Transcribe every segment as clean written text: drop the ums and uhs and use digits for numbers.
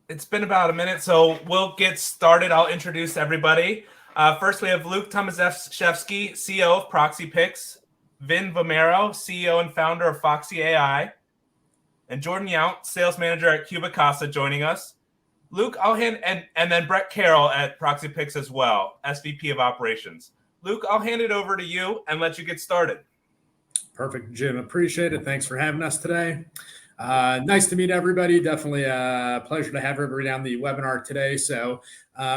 It's been about a minute, so we'll get started. I'll introduce everybody. First, we have Luke Tomaszewski, CEO of ProxyPics, Vin Vomero, CEO and founder of FoxyAI, and Jordan Yount, sales manager at CubiCasa, joining us. Luke, I'll hand and then Brett Carroll at ProxyPics as well, SVP of Operations. Luke, I'll hand it over to you and let you get started. Perfect, Jim. Appreciate it. Thanks for having us today. Nice to meet everybody. Definitely a pleasure to have everybody on the webinar today. So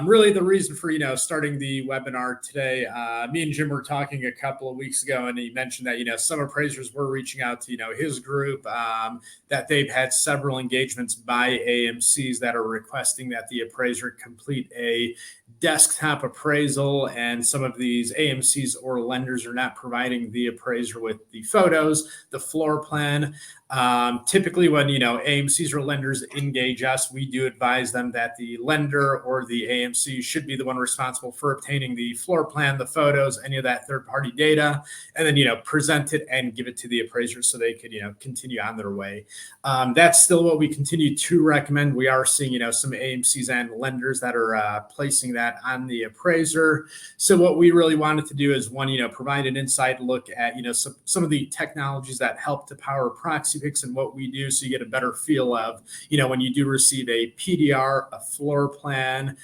really the reason for, starting the webinar today, me and Jim were talking a couple of weeks ago, and he mentioned that, some appraisers were reaching out to, his group, that they've had several engagements by AMCs that are requesting that the appraiser complete a desktop appraisal, and some of these AMCs or lenders are not providing the appraiser with the photos, the floor plan. Typically when, AMCs or lenders engage us, we do advise them that the lender or the AMC should be the one responsible for obtaining the floor plan, the photos, any of that third-party data, and then, present it and give it to the appraiser so they could, continue on their way. That's still what we continue to recommend. We are seeing, some AMCs and lenders that are placing that on the appraiser. So what we really wanted to do is, one, provide an inside look at, some of the technologies that help to power ProxyPics and what we do, so you get a better feel of, when you do receive a PDR, a floor plan,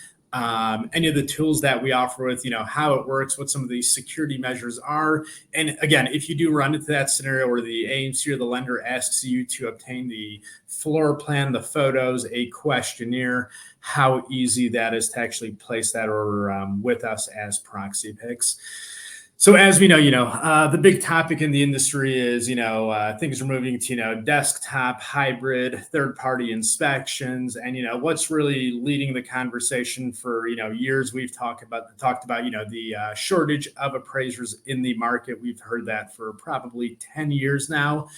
any of the tools that we offer with, how it works, what some of these security measures are. And again, if you do run into that scenario where the AMC or the lender asks you to obtain the floor plan, the photos, a questionnaire, how easy that is to actually place that order with us as ProxyPics. So as we know, the big topic in the industry is, things are moving to, desktop, hybrid, third-party inspections. And, what's really leading the conversation for, years we've talked about, the shortage of appraisers in the market. We've heard that for probably 10 years now.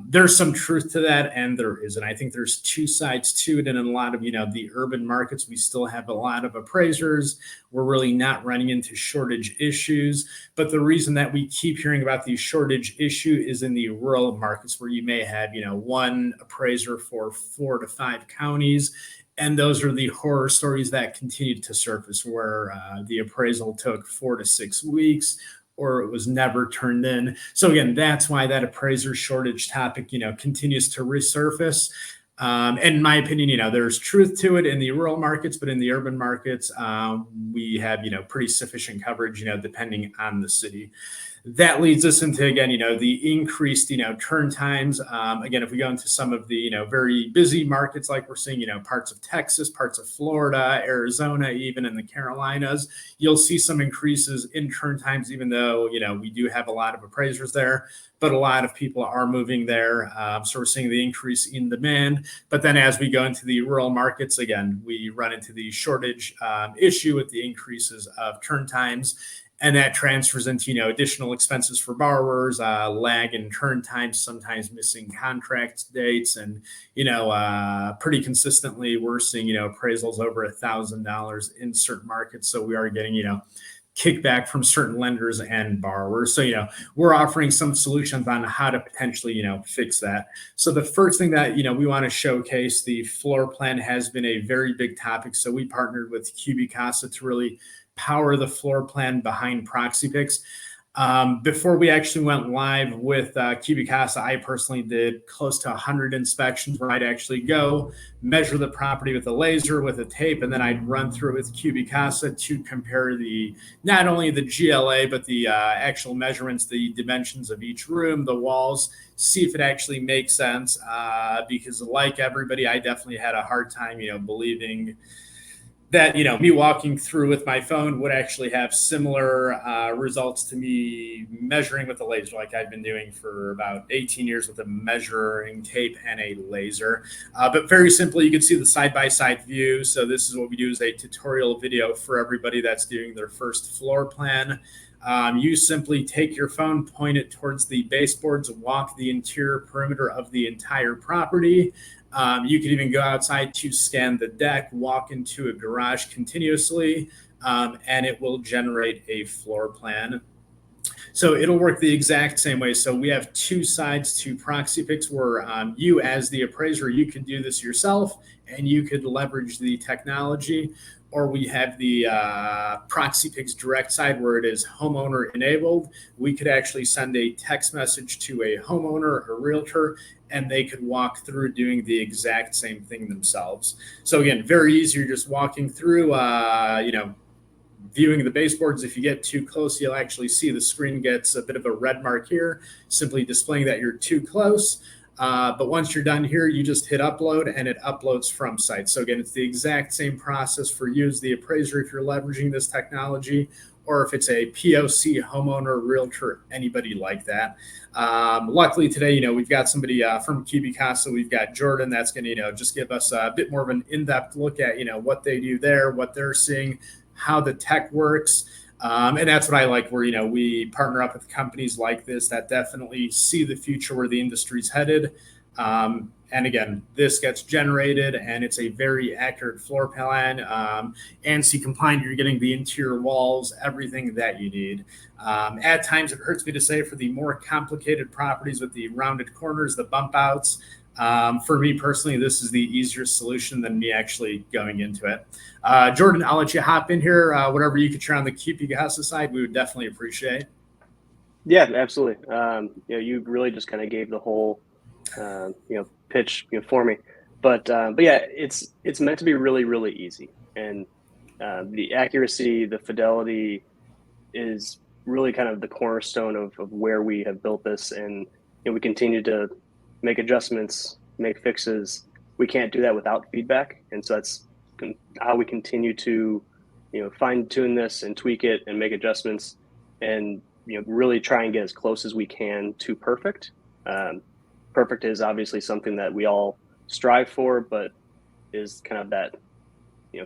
There's some truth to that, and there isn't. I think there's two sides to it. And in a lot of, the urban markets, we still have a lot of appraisers. We're really not running into shortage issues. But the reason that we keep hearing about the shortage issue is in the rural markets, where you may have, one appraiser for 4 to 5 counties. And those are the horror stories that continue to surface, where the appraisal took 4 to 6 weeks, or it was never turned in. So again, that's why that appraiser shortage topic, continues to resurface. And in my opinion, there's truth to it in the rural markets, but in the urban markets, we have, pretty sufficient coverage, depending on the city. That leads us into, again, the increased, turn times. Again, if we go into some of the, very busy markets, like we're seeing, parts of Texas, parts of Florida, Arizona, even in the Carolinas, you'll see some increases in turn times, even though, we do have a lot of appraisers there, but a lot of people are moving there. So we're seeing the increase in demand. But then as we go into the rural markets, again, we run into the shortage issue with the increases of turn times. And that transfers into, additional expenses for borrowers, lag in turn times, sometimes missing contract dates. And, pretty consistently, we're seeing, appraisals over $1,000 in certain markets. So we are getting, kickback from certain lenders and borrowers. So, we're offering some solutions on how to potentially, fix that. So the first thing that, we want to showcase, the floor plan has been a very big topic. So we partnered with CubiCasa to really power the floor plan behind ProxyPics. Before we actually went live with CubiCasa, I personally did close to 100 inspections, where I'd actually go measure the property with a laser, with a tape, and then I'd run through it with CubiCasa to compare not only the GLA, but the actual measurements, the dimensions of each room, the walls, see if it actually makes sense. Because like everybody, I definitely had a hard time, believing that, me walking through with my phone would actually have similar results to me measuring with a laser, like I've been doing for about 18 years with a measuring tape and a laser. But very simply, you can see the side-by-side view. So this is what we do, is a tutorial video for everybody that's doing their first floor plan. You simply take your phone, point it towards the baseboards, walk the interior perimeter of the entire property. You can even go outside to scan the deck, walk into a garage continuously, and it will generate a floor plan. So it'll work the exact same way. So we have two sides to ProxyPics where you as the appraiser, you can do this yourself and you could leverage the technology. Or we have the ProxyPics direct side where it is homeowner enabled. We could actually send a text message to a homeowner, a realtor, and they could walk through doing the exact same thing themselves. So again, very easy. You're just walking through, viewing the baseboards. If you get too close, you'll actually see the screen gets a bit of a red mark here, simply displaying that you're too close. But once you're done here, you just hit upload and it uploads from site. So again, it's the exact same process for you as the appraiser if you're leveraging this technology, or if it's a POC, homeowner, realtor, anybody like that. Luckily today, we've got somebody from CubiCasa. We've got Jordan that's going to, just give us a bit more of an in-depth look at, what they do there, what they're seeing, how the tech works. And that's what I like, where, we partner up with companies like this that definitely see the future where the industry's headed. And again, this gets generated and it's a very accurate floor plan, ANSI compliant. You're getting the interior walls, everything that you need. At times, it hurts me to say for the more complicated properties with the rounded corners, the bump outs, for me personally, this is the easier solution than me actually going into it. Jordan, I'll let you hop in here. Whatever you could share on the CubiCasa side, we would definitely appreciate. Yeah, absolutely. You really just kind of gave the whole, pitch, for me. But yeah, it's meant to be really, really easy, and the accuracy, the fidelity, is really kind of the cornerstone of where we have built this, and we continue to make adjustments, make fixes. We can't do that without feedback, and so that's how we continue to, fine tune this and tweak it and make adjustments, and really try and get as close as we can to perfect. Perfect is obviously something that we all strive for, but is kind of that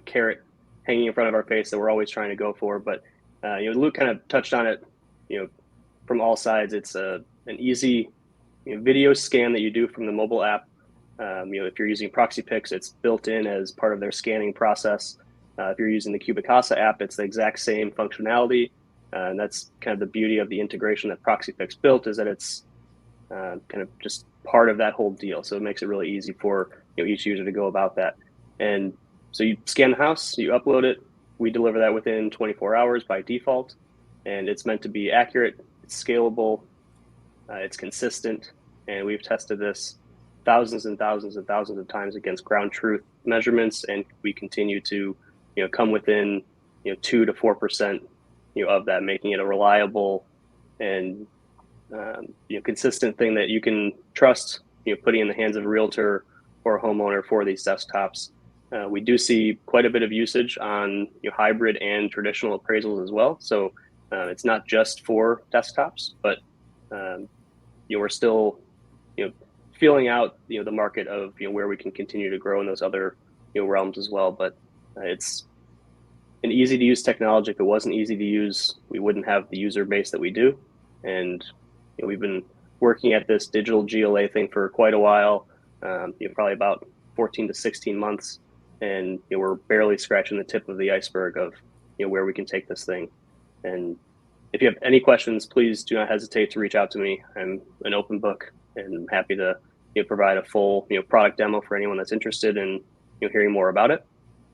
carrot hanging in front of our face that we're always trying to go for. But Luke kind of touched on it. From all sides, it's an easy video scan that you do from the mobile app. If you're using ProxyPics, it's built in as part of their scanning process. If you're using the CubiCasa app, it's the exact same functionality. And that's kind of the beauty of the integration that ProxyPics built, is that it's kind of just part of that whole deal. So it makes it really easy for each user to go about that. And so you scan the house, you upload it, we deliver that within 24 hours by default, and it's meant to be accurate, it's scalable, it's consistent, and we've tested this thousands and thousands and thousands of times against ground truth measurements, and we continue to come within 2 to 4% of that, making it a reliable and consistent thing that you can trust putting in the hands of a realtor or a homeowner for these desktops. We do see quite a bit of usage on hybrid and traditional appraisals as well. So it's not just for desktops, but we're still feeling out the market of where we can continue to grow in those other realms as well. But it's an easy to use technology. If it wasn't easy to use, we wouldn't have the user base that we do. And we've been working at this digital GLA thing for quite a while, probably about 14 to 16 months. And we're barely scratching the tip of the iceberg of where we can take this thing. And if you have any questions, please do not hesitate to reach out to me. I'm an open book, and I'm happy to provide a full product demo for anyone that's interested in hearing more about it.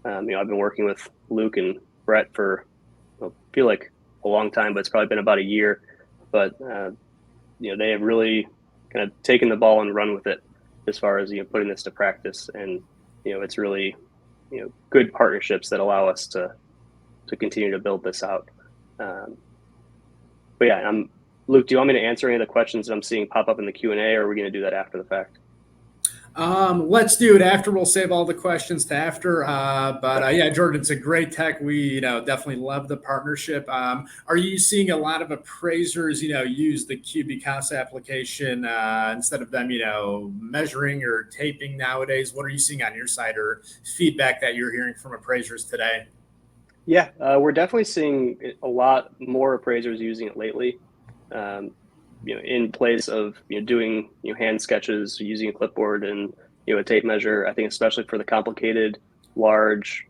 I've been working with Luke and Brett for I feel like a long time, but it's probably been about a year. But they have really kind of taken the ball and run with it as far as putting this to practice, and it's really good partnerships that allow us to continue to build this out. But yeah, Luke, do you want me to answer any of the questions that I'm seeing pop up in the Q&A, or are we going to do that after the fact? Let's do it after. We'll save all the questions to after. But yeah, Jordan, it's a great tech. We definitely love the partnership. Are you seeing a lot of appraisers use the CubiCasa application instead of them measuring or taping nowadays? What are you seeing on your side, or feedback that you're hearing from appraisers today? Yeah, we're definitely seeing a lot more appraisers using it lately. In place of doing hand sketches, using a clipboard and a tape measure. I think especially for the complicated, large,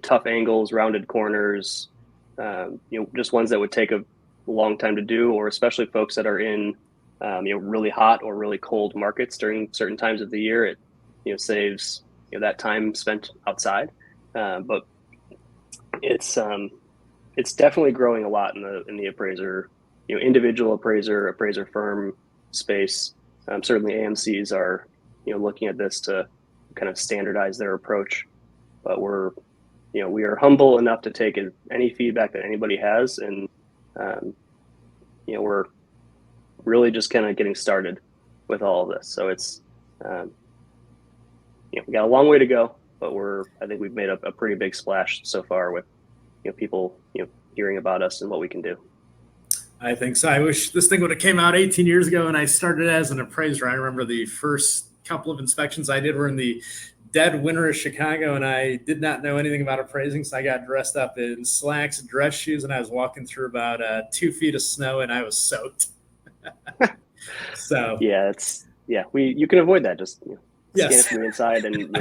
tough angles, rounded corners, just ones that would take a long time to do, or especially folks that are in really hot or really cold markets during certain times of the year. It saves that time spent outside, but it's definitely growing a lot in the appraiser, individual appraiser firm space. Certainly AMCs are looking at this to kind of standardize their approach, but we are humble enough to take any feedback that anybody has, and we're really just kind of getting started with all of this. So it's we got a long way to go, but I think we've made a pretty big splash so far with people hearing about us and what we can do. I think so. I wish this thing would have came out 18 years ago when I started as an appraiser. I remember the first couple of inspections I did were in the dead winter of Chicago, and I did not know anything about appraising, so I got dressed up in slacks, dress shoes, and I was walking through about 2 feet of snow, and I was soaked. So you can avoid that. Just scan yes. it from the inside, and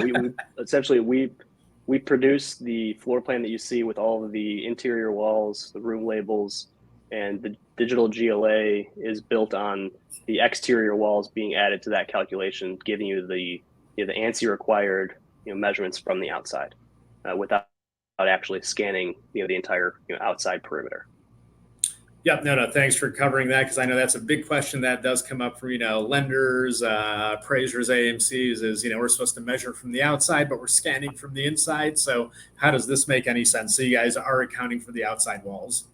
we produce the floor plan that you see with all of the interior walls, the room labels, and the digital GLA is built on the exterior walls being added to that calculation, giving you the ANSI required measurements from the outside without actually scanning the entire outside perimeter. Yep. No. Thanks for covering that, because I know that's a big question that does come up for lenders, appraisers, AMCs. Is we're supposed to measure from the outside, but we're scanning from the inside. So how does this make any sense? So you guys are accounting for the outside walls?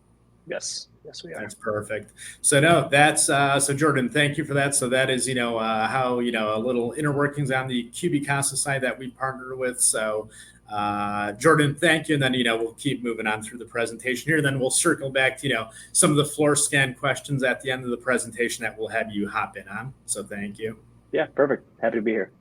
Yes, we are. That's perfect. So no, that's so Jordan, thank you for that. So that is how a little inner workings on the CubiCasa side that we partner with. So Jordan, thank you. And then we'll keep moving on through the presentation here. Then we'll circle back to some of the floor scan questions at the end of the presentation that we'll have you hop in on. So thank you. Yeah, perfect. Happy to be here.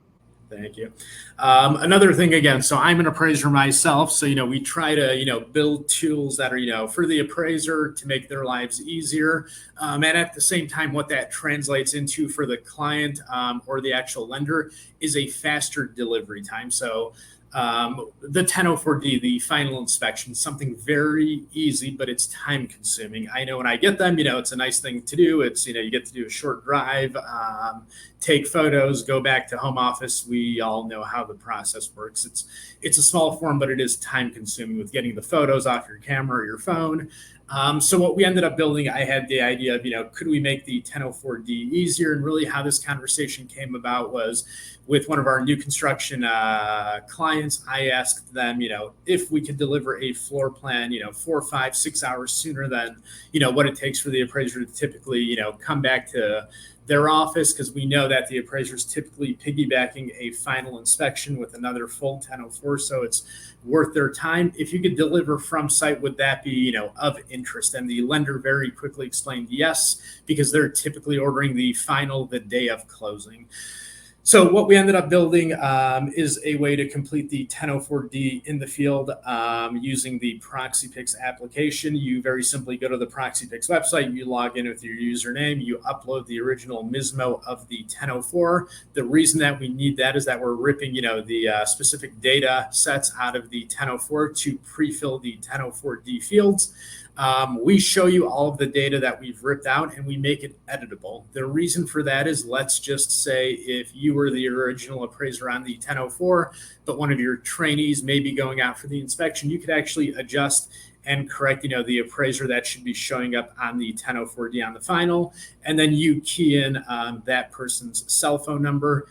Thank you. Another thing, again, so I'm an appraiser myself. So, we try to, build tools that are, for the appraiser to make their lives easier. And at the same time, what that translates into for the client or the actual lender is a faster delivery time. So the 1004D, the final inspection, something very easy, but it's time consuming. I know when I get them, it's a nice thing to do. It's, you get to do a short drive, take photos, go back to home office. We all know how the process works. It's a small form, but it is time consuming with getting the photos off your camera or your phone. So what we ended up building, I had the idea of, could we make the 1004D easier? And really how this conversation came about was with one of our new construction clients. I asked them, if we could deliver a floor plan, 4, 5, 6 hours sooner than, what it takes for the appraiser to typically, come back to their office, because we know that the appraiser is typically piggybacking a final inspection with another full 1004, so it's worth their time. If you could deliver from site, would that be of interest? And the lender very quickly explained yes, because they're typically ordering the final the day of closing. So what we ended up building is a way to complete the 1004D in the field using the ProxyPics application. You very simply go to the ProxyPics website, you log in with your username, you upload the original MISMO of the 1004. The reason that we need that is that we're ripping, the specific data sets out of the 1004 to pre-fill the 1004D fields. We show you all of the data that we've ripped out and we make it editable. The reason for that is, let's just say if you were the original appraiser on the 1004, but one of your trainees may be going out for the inspection, you could actually adjust and correct, the appraiser that should be showing up on the 1004D on the final. And then you key in that person's cell phone number.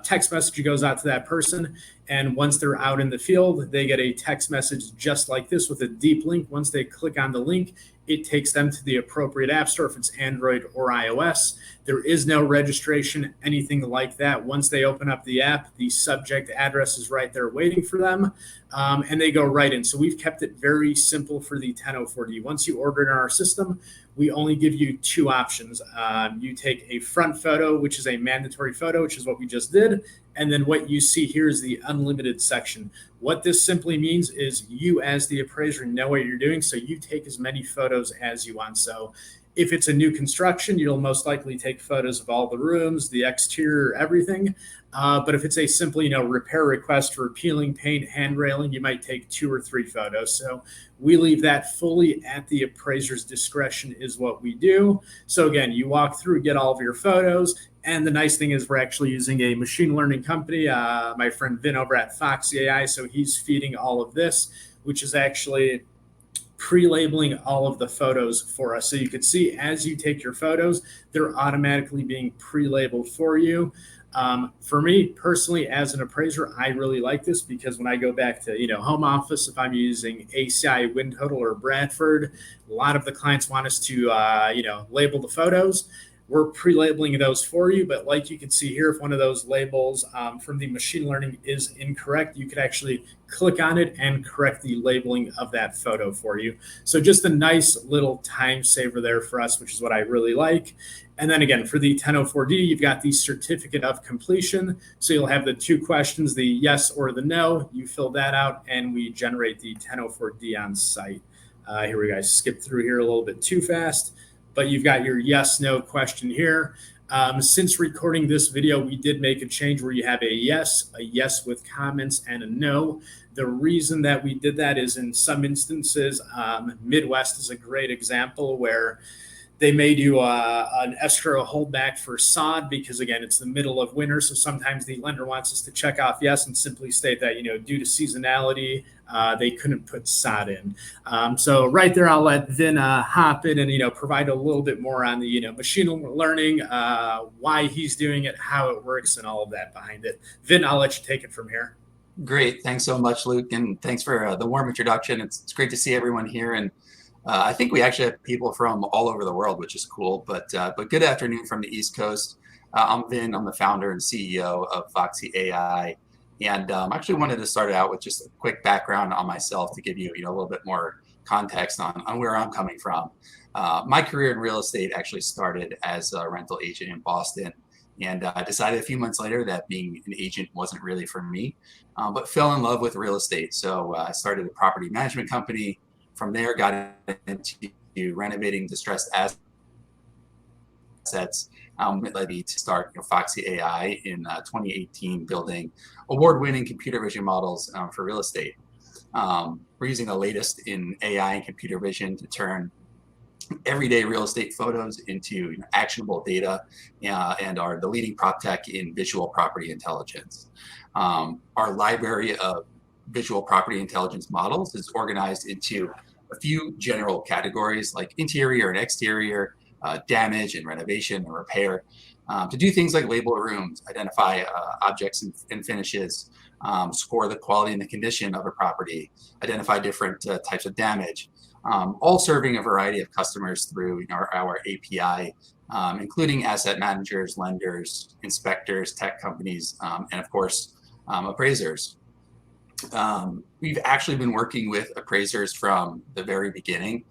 Text message goes out to that person, and once they're out in the field, they get a text message just like this with a deep link. Once they click on the link, it takes them to the appropriate app store if it's Android or iOS. There is no registration, anything like that. Once they open up the app, the subject address is right there waiting for them, and they go right in. So we've kept it very simple for the 1004D. Once you order it in our system, we only give you two options. You take a front photo, which is a mandatory photo, which is what we just did. And then what you see here is the unlimited section. What this simply means is you as the appraiser know what you're doing, so you take as many photos as you want. So If it's a new construction, you'll most likely take photos of all the rooms, the exterior, everything. But if it's a simple, repair request for peeling paint, hand railing, you might take 2 or 3 photos. So we leave that fully at the appraiser's discretion is what we do. So again, you walk through, get all of your photos. And the nice thing is we're actually using a machine learning company, my friend Vin over at FoxyAI. So he's feeding all of this, which is actually pre-labeling all of the photos for us. So you can see as you take your photos, they're automatically being pre-labeled for you. For me personally, as an appraiser, I really like this because when I go back to, home office, if I'm using ACI, Wind Total, or Bradford, a lot of the clients want us to, label the photos. We're pre-labeling those for you, but like you can see here, if one of those labels from the machine learning is incorrect, you could actually click on it and correct the labeling of that photo for you. So just a nice little time saver there for us, which is what I really like. And then again, for the 1004D, you've got the certificate of completion. So you'll have the 2 questions, the yes or the no. You fill that out and we generate the 1004D on site. Here we go. Skip through here a little bit too fast. But you've got your yes, no question here. Since recording this video, we did make a change where you have a yes with comments, and a no. The reason that we did that is in some instances, Midwest is a great example where they may do an escrow holdback for sod because, again, it's the middle of winter. So sometimes the lender wants us to check off yes and simply state that, due to seasonality, they couldn't put sod in. So right there, I'll let Vin hop in and, provide a little bit more on the, machine learning, why he's doing it, how it works, and all of that behind it. Vin, I'll let you take it from here. Great. Thanks so much, Luke. And thanks for the warm introduction. It's great to see everyone here. And I think we actually have people from all over the world, which is cool. But good afternoon from the East Coast. I'm Vin. I'm the founder and CEO of FoxyAI. And actually wanted to start out with just a quick background on myself to give you, a little bit more context on where I'm coming from. My career in real estate actually started as a rental agent in Boston. And I decided a few months later that being an agent wasn't really for me, but fell in love with real estate. So I started a property management company. From there, got into renovating distressed assets. It led me to start FoxyAI in 2018, building award-winning computer vision models for real estate. We're using the latest in AI and computer vision to turn everyday real estate photos into actionable data, and are the leading prop tech in visual property intelligence. Our library of visual property intelligence models is organized into a few general categories like interior and exterior, damage and renovation and repair, to do things like label rooms, identify objects and finishes, score the quality and the condition of a property, identify different types of damage, all serving a variety of customers through our API, including asset managers, lenders, inspectors, tech companies, and of course, appraisers. We've actually been working with appraisers from the very beginning,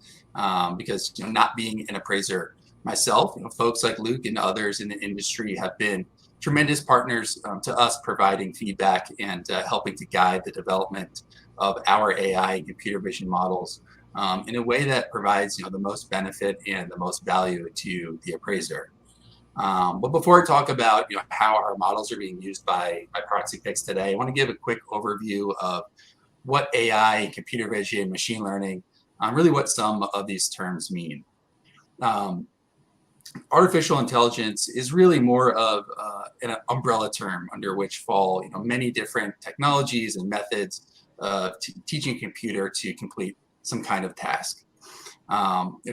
because not being an appraiser myself, folks like Luke and others in the industry have been tremendous partners to us, providing feedback and helping to guide the development of our AI and computer vision models in a way that provides the most benefit and the most value to the appraiser. But before I talk about how our models are being used by ProxyPics today, I want to give a quick overview of what AI, computer vision, machine learning, really what some of these terms mean. Artificial intelligence is really more of an umbrella term under which fall many different technologies and methods of teaching a computer to complete some kind of task.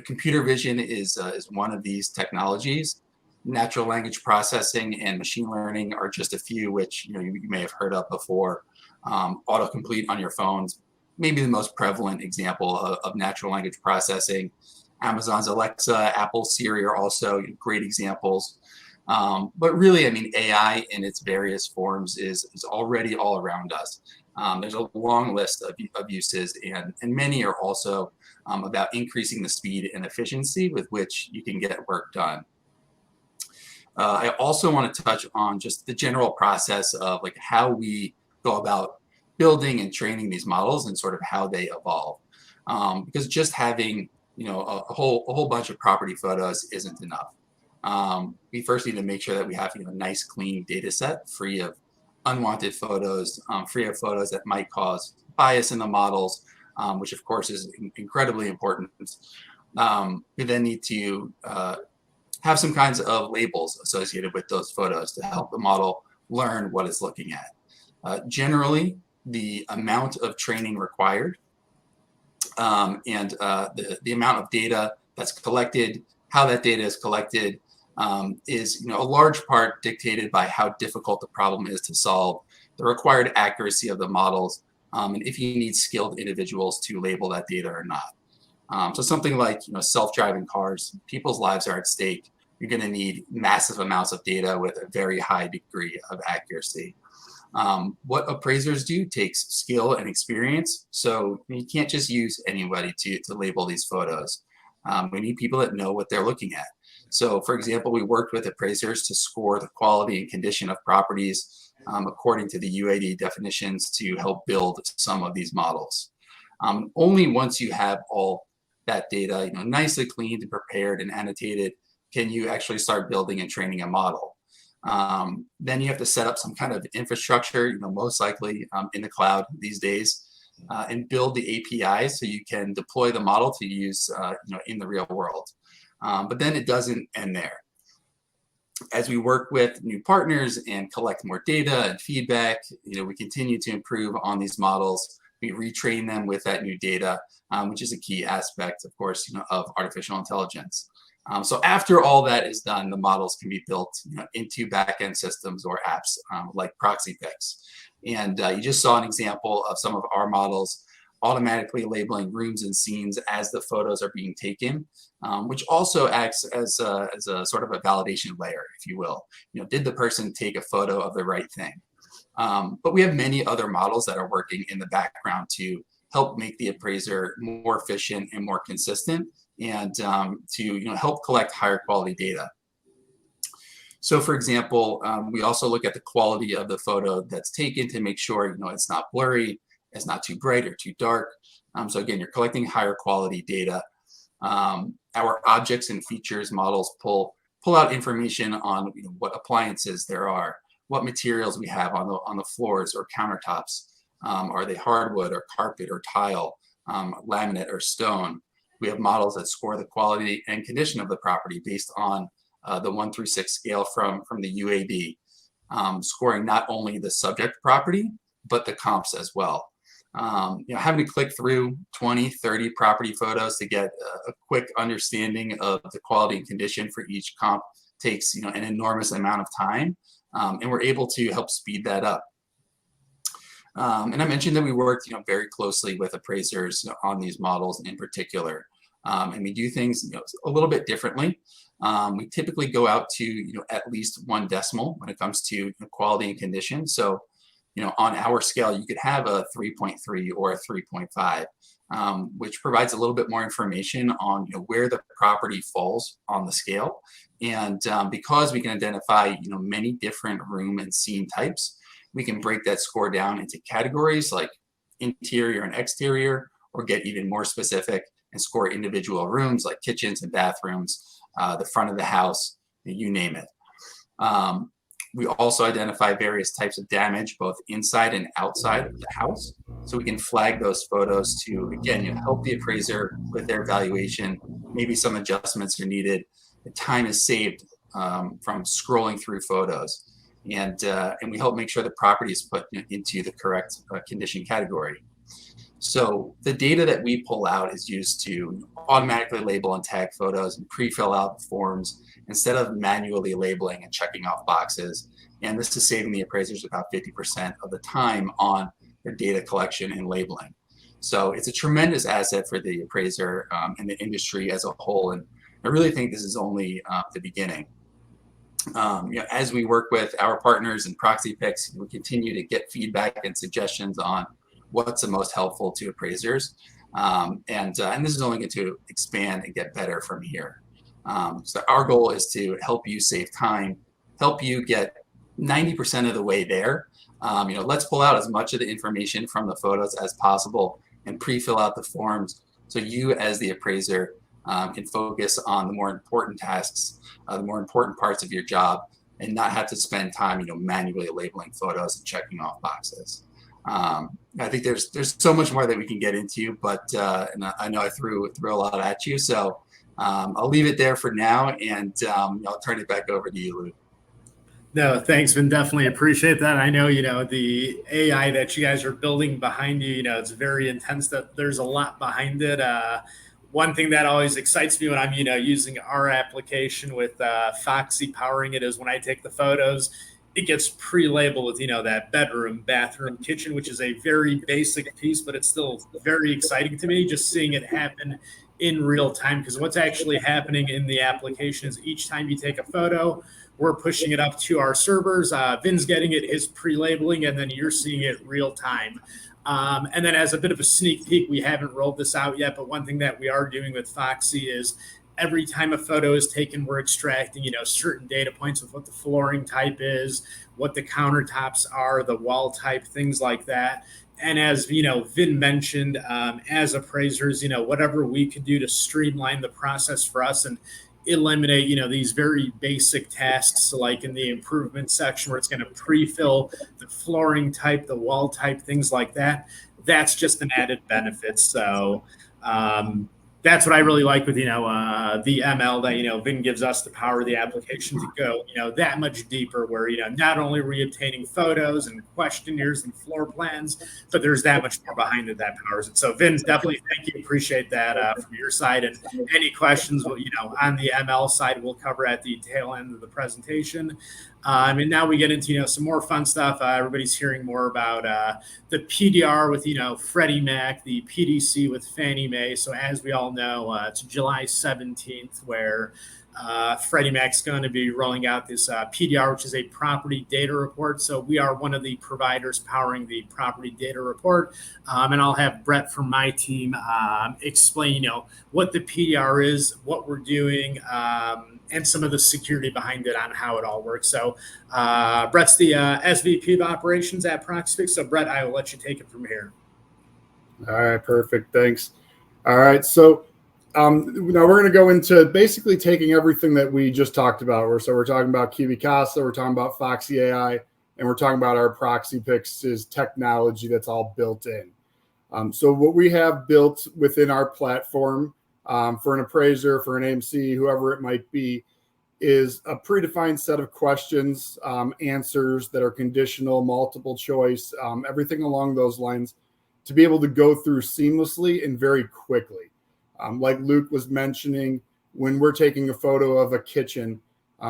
Computer vision is one of these technologies. Natural language processing and machine learning are just a few which you may have heard of before. Autocomplete on your phones, maybe the most prevalent example of natural language processing. Amazon's Alexa, Apple's Siri are also great examples. But really, AI in its various forms is already all around us. There's a long list of uses, and many are also about increasing the speed and efficiency with which you can get work done. I also want to touch on just the general process of how we go about building and training these models and sort of how they evolve. Because just having a whole bunch of property photos isn't enough. We first need to make sure that we have a nice clean data set free of unwanted photos, free of photos that might cause bias in the models, which of course is incredibly important. We then need to have some kinds of labels associated with those photos to help the model learn what it's looking at. Generally, the amount of training required and the amount of data that's collected, how that data is collected, is a large part dictated by how difficult the problem is to solve, the required accuracy of the models, and if you need skilled individuals to label that data or not. So something like self-driving cars, people's lives are at stake. You're going to need massive amounts of data with a very high degree of accuracy. What appraisers do takes skill and experience, so you can't just use anybody to label these photos. We need people that know what they're looking at. So, for example, we worked with appraisers to score the quality and condition of properties according to the UAD definitions to help build some of these models. Only once you have all that data, nicely cleaned and prepared and annotated, can you actually start building and training a model. Then you have to set up some kind of infrastructure, most likely in the cloud these days, and build the APIs so you can deploy the model to use, in the real world. But then it doesn't end there. As we work with new partners and collect more data and feedback, we continue to improve on these models. We retrain them with that new data, which is a key aspect, of course, of artificial intelligence. So after all that is done, the models can be built into backend systems or apps like ProxyPics. And you just saw an example of some of our models automatically labeling rooms and scenes as the photos are being taken, which also acts as a sort of a validation layer, if you will. Did the person take a photo of the right thing? But we have many other models that are working in the background to help make the appraiser more efficient and more consistent, and to help collect higher quality data. So, for example, we also look at the quality of the photo that's taken to make sure it's not blurry, it's not too bright or too dark. So again, you're collecting higher quality data. Our objects and features models pull out information on what appliances there are, what materials we have on the floors or countertops. Are they hardwood or carpet or tile, laminate or stone? We have models that score the quality and condition of the property based on the 1 through 6 scale from the UAD, scoring not only the subject property, but the comps as well. Having to click through 20, 30 property photos to get a quick understanding of the quality and condition for each comp takes an enormous amount of time, and we're able to help speed that up. And I mentioned that we worked very closely with appraisers on these models in particular, and we do things a little bit differently. We typically go out to at least 1 decimal when it comes to quality and condition. So on our scale, you could have a 3.3 or a 3.5, which provides a little bit more information on where the property falls on the scale. And because we can identify many different room and scene types, we can break that score down into categories like interior and exterior, or get even more specific and score individual rooms like kitchens and bathrooms, the front of the house, you name it. We also identify various types of damage, both inside and outside of the house. So we can flag those photos to, again, help the appraiser with their valuation. Maybe some adjustments are needed. The time is saved from scrolling through photos. And we help make sure the property is put into the correct condition category. So the data that we pull out is used to automatically label and tag photos and pre-fill out forms instead of manually labeling and checking off boxes. And this is saving the appraisers about 50% of the time on their data collection and labeling. So it's a tremendous asset for the appraiser and the industry as a whole. And I really think this is only the beginning. As we work with our partners in ProxyPics, we continue to get feedback and suggestions on what's the most helpful to appraisers. And this is only going to expand and get better from here. So our goal is to help you save time, help you get 90% of the way there. Let's pull out as much of the information from the photos as possible and pre-fill out the forms so you as the appraiser can focus on the more important tasks, the more important parts of your job, and not have to spend time, manually labeling photos and checking off boxes. I think there's so much more that we can get into, but and I know I threw a lot at you, so I'll leave it there for now, and I'll turn it back over to you, Luke. No, thanks, Vin. Definitely appreciate that. I know, the AI that you guys are building behind you, it's very intense. That there's a lot behind it. One thing that always excites me when I'm, using our application with Foxy powering it is when I take the photos, it gets pre-labeled with, that bedroom, bathroom, kitchen, which is a very basic piece, but it's still very exciting to me just seeing it happen in real time. Because what's actually happening in the application is each time you take a photo, we're pushing it up to our servers. Vin's getting it, his pre-labeling, and then you're seeing it real time. And then as a bit of a sneak peek, we haven't rolled this out yet, but one thing that we are doing with Foxy is every time a photo is taken, we're extracting, certain data points of what the flooring type is, what the countertops are, the wall type, things like that. And as, Vin mentioned, as appraisers, whatever we could do to streamline the process for us and eliminate, these very basic tasks, so like in the improvement section where it's going to pre-fill the flooring type, the wall type, things like that. That's just an added benefit. So that's what I really like with, the ML that, Vin gives us to power the application to go, that much deeper where, not only are we obtaining photos and questionnaires and floor plans, but there's that much more behind it that powers it. So Vin, definitely thank you. Appreciate that from your side. And any questions, on the ML side, we'll cover at the tail end of the presentation. And now we get into, some more fun stuff. Everybody's hearing more about the PDR with, Freddie Mac, the PDC with Fannie Mae. So as we all know, it's July 17th where Freddie Mac's going to be rolling out this PDR, which is a property data report. So we are one of the providers powering the property data report. And I'll have Brett from my team explain, what the PDR is, what we're doing, and some of the security behind it on how it all works. So Brett's the SVP of operations at ProxyPics. So Brett, I will let you take it from here. All right, perfect. Thanks. All right. So now we're going to go into basically taking everything that we just talked about. So we're talking about CubiCasa, we're talking about FoxyAI, and we're talking about our ProxyPics technology that's all built in. So what we have built within our platform for an appraiser, for an AMC, whoever it might be, is a predefined set of questions, answers that are conditional, multiple choice, everything along those lines to be able to go through seamlessly and very quickly. Like Luke was mentioning, when we're taking a photo of a kitchen,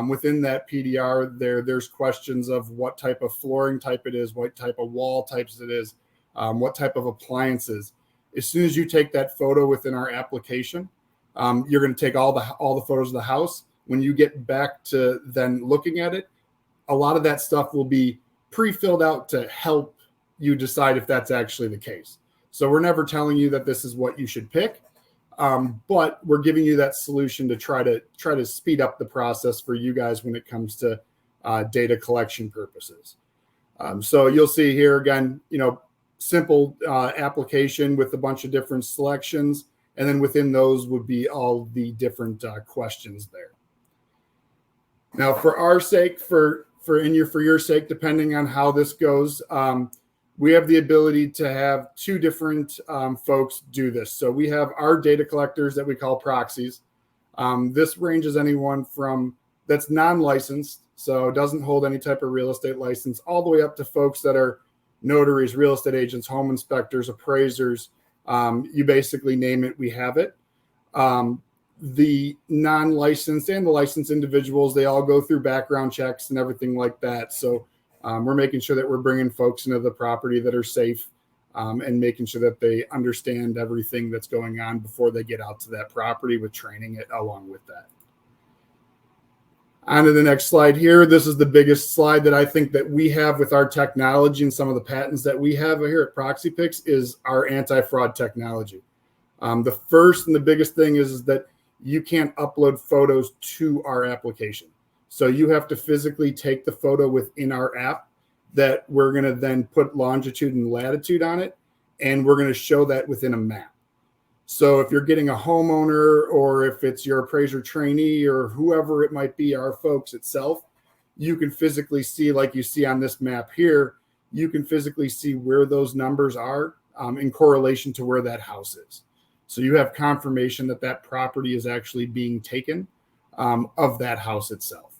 within that PDR, there's questions of what type of flooring type it is, what type of wall types it is, what type of appliances. As soon as you take that photo within our application, you're going to take all the photos of the house. When you get back to then looking at it, a lot of that stuff will be pre-filled out to help you decide if that's actually the case. So we're never telling you that this is what you should pick, but we're giving you that solution to try to speed up the process for you guys when it comes to data collection purposes. So you'll see here again, simple application with a bunch of different selections. And then within those would be all the different questions there. Now, for our sake, for your sake, depending on how this goes, we have the ability to have two different folks do this. So we have our data collectors that we call proxies. This ranges anyone from that's non-licensed, so doesn't hold any type of real estate license, all the way up to folks that are notaries, real estate agents, home inspectors, appraisers. You basically name it, we have it. The non-licensed and the licensed individuals, they all go through background checks and everything like that. So we're making sure that we're bringing folks into the property that are safe and making sure that they understand everything that's going on before they get out to that property, with training it along with that. On to the next slide here. This is the biggest slide that I think that we have with our technology, and some of the patents that we have here at ProxyPics is our anti-fraud technology. The first and the biggest thing is that you can't upload photos to our application. So you have to physically take the photo within our app that we're going to then put longitude and latitude on it, and we're going to show that within a map. So if you're getting a homeowner, or if it's your appraiser trainee, or whoever it might be, our folks itself, you can physically see, like you see on this map here, you can physically see where those numbers are in correlation to where that house is. So you have confirmation that that property is actually being taken of that house itself.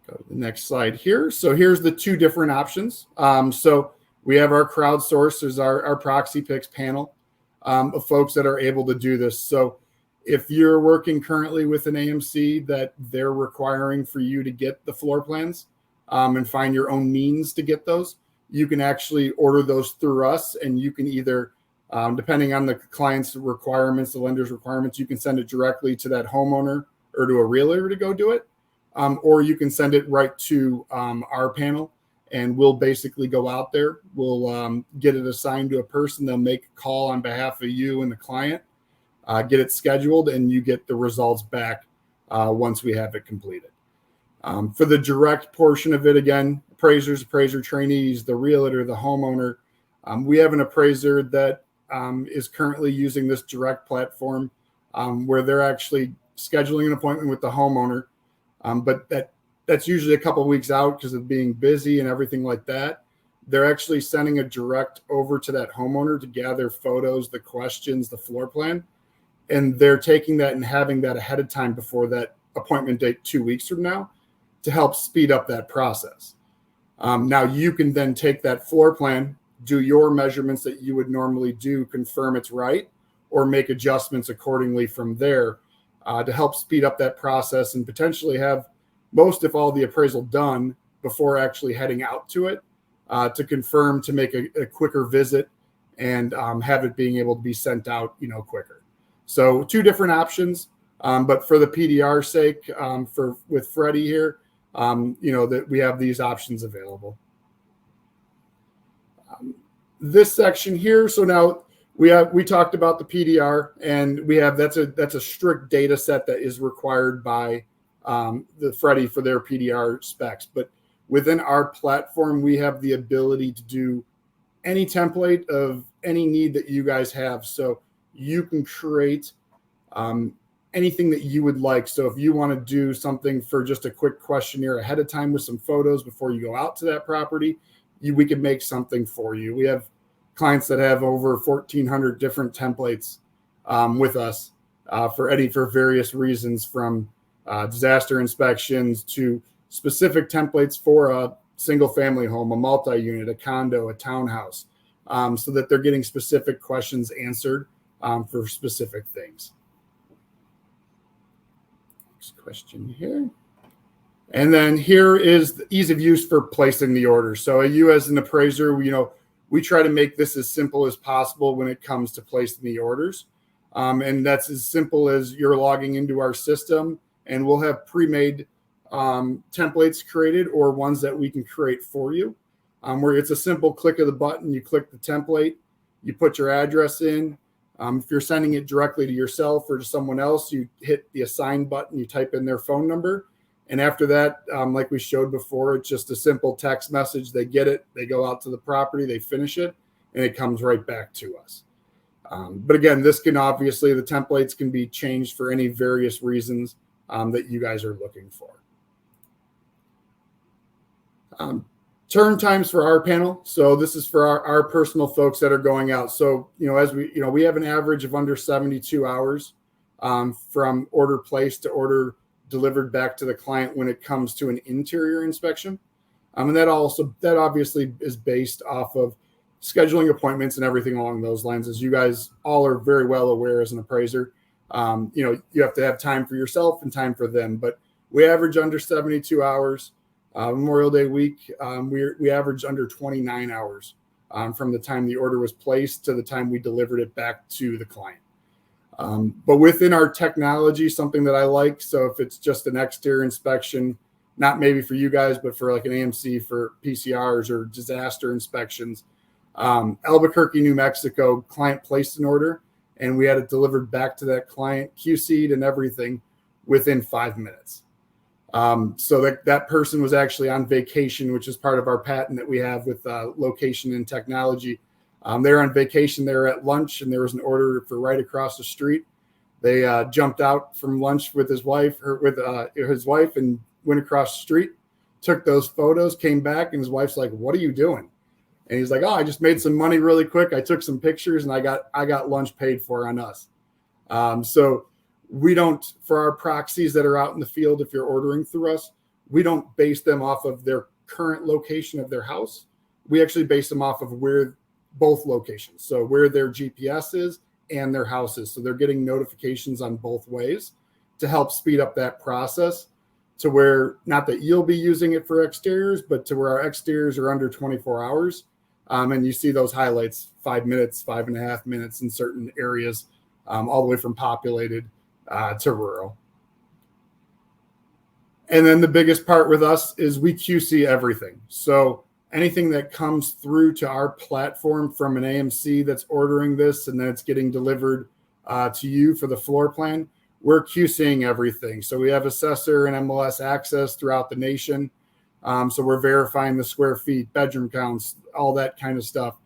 Go to the next slide here. So here's the two different options. So we have our crowdsource as our ProxyPics panel of folks that are able to do this. So if you're working currently with an AMC that they're requiring for you to get the floor plans and find your own means to get those, you can actually order those through us, and you can either, depending on the client's requirements, the lender's requirements, you can send it directly to that homeowner or to a realtor to go do it, or you can send it right to our panel, and we'll basically go out there. We'll get it assigned to a person. They'll make a call on behalf of you and the client, get it scheduled, and you get the results back once we have it completed. For the direct portion of it, again, appraisers, appraiser trainees, the realtor, the homeowner, we have an appraiser that is currently using this direct platform where they're actually scheduling an appointment with the homeowner, but that's usually a couple of weeks out because of being busy and everything like that. They're actually sending a direct over to that homeowner to gather photos, the questions, the floor plan, and they're taking that and having that ahead of time before that appointment date 2 weeks from now to help speed up that process. Now you can then take that floor plan, do your measurements that you would normally do, confirm it's right, or make adjustments accordingly from there to help speed up that process and potentially have most, if all, the appraisal done before actually heading out to it to confirm, to make a quicker visit and have it being able to be sent out, quicker. So two different options, but for the PDR sake, with Freddie here, that we have these options available. This section here, so now we talked about the PDR, and we have that's a strict data set that is required by the Freddie for their PDR specs. But within our platform, we have the ability to do any template of any need that you guys have. So you can create anything that you would like. So if you want to do something for just a quick questionnaire ahead of time with some photos before you go out to that property, we can make something for you. We have clients that have over 1,400 different templates with us for various reasons, from disaster inspections to specific templates for a single family home, a multi-unit, a condo, a townhouse, so that they're getting specific questions answered for specific things. Next question here. And then here is the ease of use for placing the order. So you as an appraiser, we try to make this as simple as possible when it comes to placing the orders. And that's as simple as you're logging into our system, and we'll have pre-made templates created, or ones that we can create for you, where it's a simple click of the button. You click the template, you put your address in. If you're sending it directly to yourself or to someone else, you hit the assign button, you type in their phone number. And after that, like we showed before, it's just a simple text message. They get it, they go out to the property, they finish it, and it comes right back to us. But again, the templates can be changed for any various reasons that you guys are looking for. Turn times for our panel. So this is for our personal folks that are going out. So, as we have an average of under 72 hours from order placed to order delivered back to the client when it comes to an interior inspection. And that obviously is based off of scheduling appointments and everything along those lines. As you guys all are very well aware as an appraiser, you have to have time for yourself and time for them. But we average under 72 hours. Memorial Day week, we averaged under 29 hours from the time the order was placed to the time we delivered it back to the client. But within our technology, something that I like, so if it's just an exterior inspection, not maybe for you guys, but for like an AMC for PCRs or disaster inspections, Albuquerque, New Mexico, client placed an order, and we had it delivered back to that client, QC'd and everything within 5 minutes. So that person was actually on vacation, which is part of our patent that we have with location and technology. They're on vacation. They're at lunch, and there was an order for right across the street. They jumped out from lunch with his wife, and went across the street, took those photos, came back, and his wife's like, "What are you doing?" And he's like, "Oh, I just made some money really quick. I took some pictures, and I got lunch paid for on us." So we don't, for our proxies that are out in the field, if you're ordering through us, we don't base them off of their current location of their house. We actually base them off of where both locations, so where their GPS is and their house is. So they're getting notifications on both ways to help speed up that process, to where, not that you'll be using it for exteriors, but to where our exteriors are under 24 hours. And you see those highlights, 5 minutes, 5.5 minutes in certain areas, all the way from populated to rural. And then the biggest part with us is we QC everything. So anything that comes through to our platform from an AMC that's ordering this and then it's getting delivered to you for the floor plan, we're QCing everything. So we have assessor and MLS access throughout the nation. So we're verifying the square feet, bedroom counts, all that kind of stuff.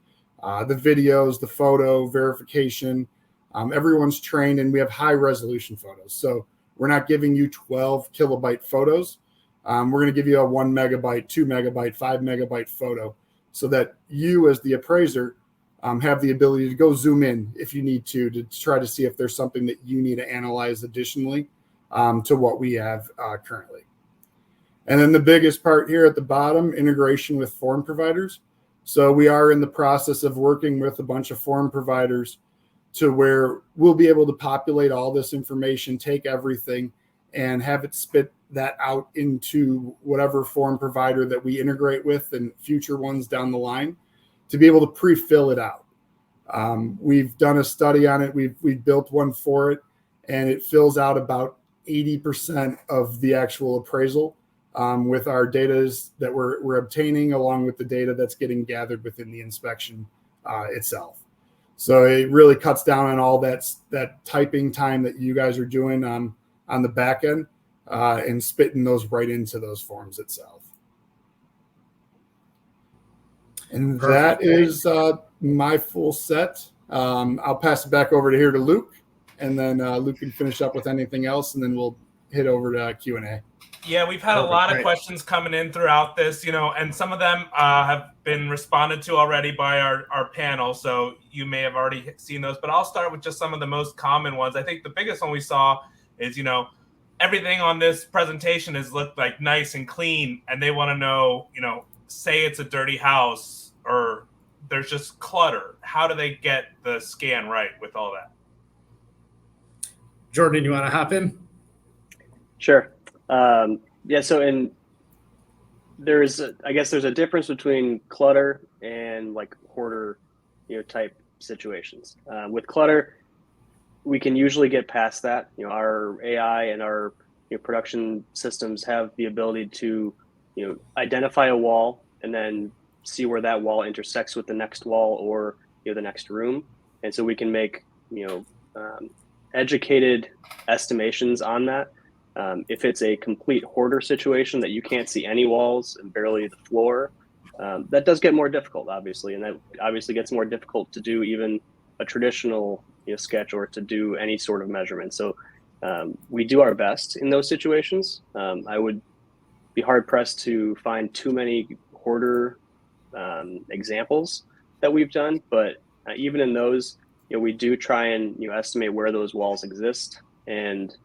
The videos, the photo verification, everyone's trained, and we have high resolution photos. So we're not giving you 12 kilobyte photos. We're going to give you a 1 megabyte, 2 megabyte, 5 megabyte photo, so that you as the appraiser have the ability to go zoom in if you need to try to see if there's something that you need to analyze additionally to what we have currently. And then the biggest part here at the bottom, integration with form providers. So we are in the process of working with a bunch of form providers to where we'll be able to populate all this information, take everything, and have it spit that out into whatever form provider that we integrate with and future ones down the line, to be able to pre-fill it out. We've done a study on it. We've built one for it, and it fills out about 80% of the actual appraisal with our data that we're obtaining, along with the data that's getting gathered within the inspection itself. So it really cuts down on all that typing time that you guys are doing on the back end, and spitting those right into those forms itself. And Perfect. that is my full set. I'll pass it back over to Luke, and then Luke can finish up with anything else, and then we'll hit over to Q&A. Yeah, we've had a lot of questions coming in throughout this, and some of them have been responded to already by our panel, so you may have already seen those, but I'll start with just some of the most common ones. I think the biggest one we saw is, everything on this presentation has looked like nice and clean, and they want to know, say it's a dirty house or there's just clutter. How do they get the scan right with all that? Jordan, you want to hop in? Sure. So there's a difference between clutter and like hoarder, type situations. With clutter, we can usually get past that. Our AI and our production systems have the ability to, identify a wall and then see where that wall intersects with the next wall or the next room, and so we can make educated estimations on that. If it's a complete hoarder situation that you can't see any walls and barely the floor, that does get more difficult, obviously, and that obviously gets more difficult to do even a traditional sketch or to do any sort of measurement. So we do our best in those situations. I would be hard pressed to find too many hoarder examples that we've done, but even in those, we do try and estimate where those walls exist, and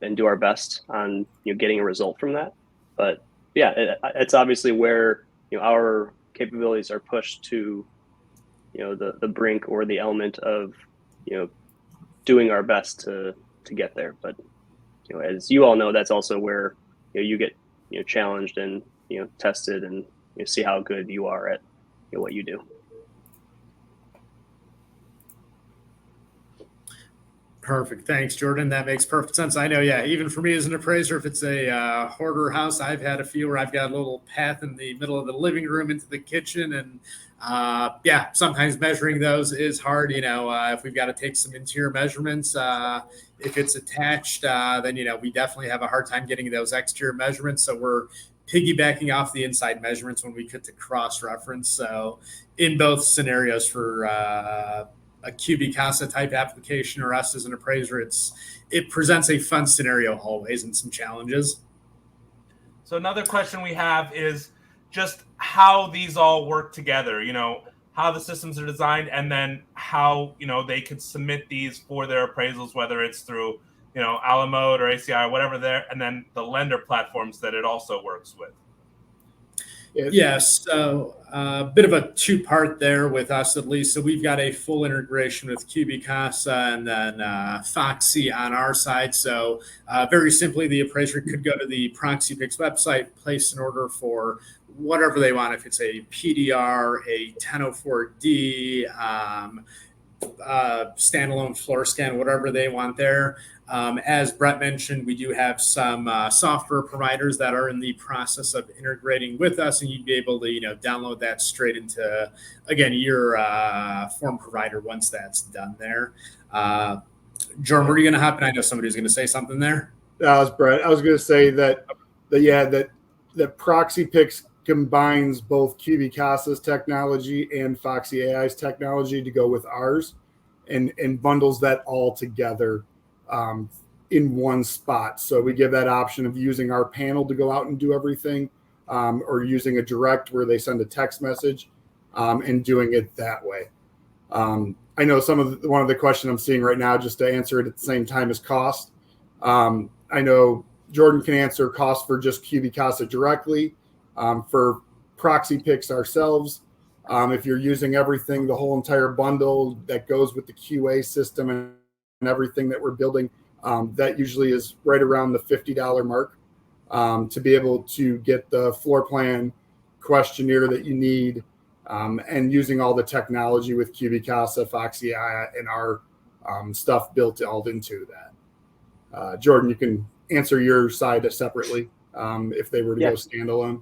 and do our best on getting a result from that. But yeah, it's obviously where our capabilities are pushed to the brink or the element of doing our best to get there. But as you all know, that's also where you get challenged and tested and see how good you are at what you do. Perfect. Thanks, Jordan. That makes perfect sense. I know, even for me as an appraiser, if it's a hoarder house, I've had a few where I've got a little path in the middle of the living room into the kitchen. And sometimes measuring those is hard. If we've got to take some interior measurements, if it's attached, then, we definitely have a hard time getting those exterior measurements. So we're piggybacking off the inside measurements when we could to cross-reference. So in both scenarios for a CubiCasa type application or us as an appraiser, it presents a fun scenario always and some challenges. So another question we have is just how these all work together, how the systems are designed, and then how, they could submit these for their appraisals, whether it's through, Alamode or ACI or whatever there, and then the lender platforms that it also works with. Yes, so a bit of a two-part there with us at least. So we've got a full integration with CubiCasa and then Foxy on our side. So very simply, the appraiser could go to the ProxyPics website, place an order for whatever they want. If it's a PDR, a 1004D, standalone floor scan, whatever they want there. As Brett mentioned, we do have some software providers that are in the process of integrating with us, and you'd be able to, download that straight into, again, your form provider once that's done there. Jordan, where are you going to hop in? I know somebody's going to say something there. That was Brett. I was going to say that ProxyPics combines both CubiCasa's technology and FoxyAI's technology to go with ours, and bundles that all together in one spot. So we give that option of using our panel to go out and do everything, or using a direct where they send a text message, and doing it that way. I know one of the questions I'm seeing right now, just to answer it at the same time, is cost. I know Jordan can answer cost for just CubiCasa directly. For ProxyPics ourselves, if you're using everything, the whole entire bundle that goes with the QA system and everything that we're building, that usually is right around the $50 mark, to be able to get the floor plan questionnaire that you need, and using all the technology with CubiCasa, FoxyAI, and our stuff built all into that. Jordan, you can answer your side separately if they were to go standalone.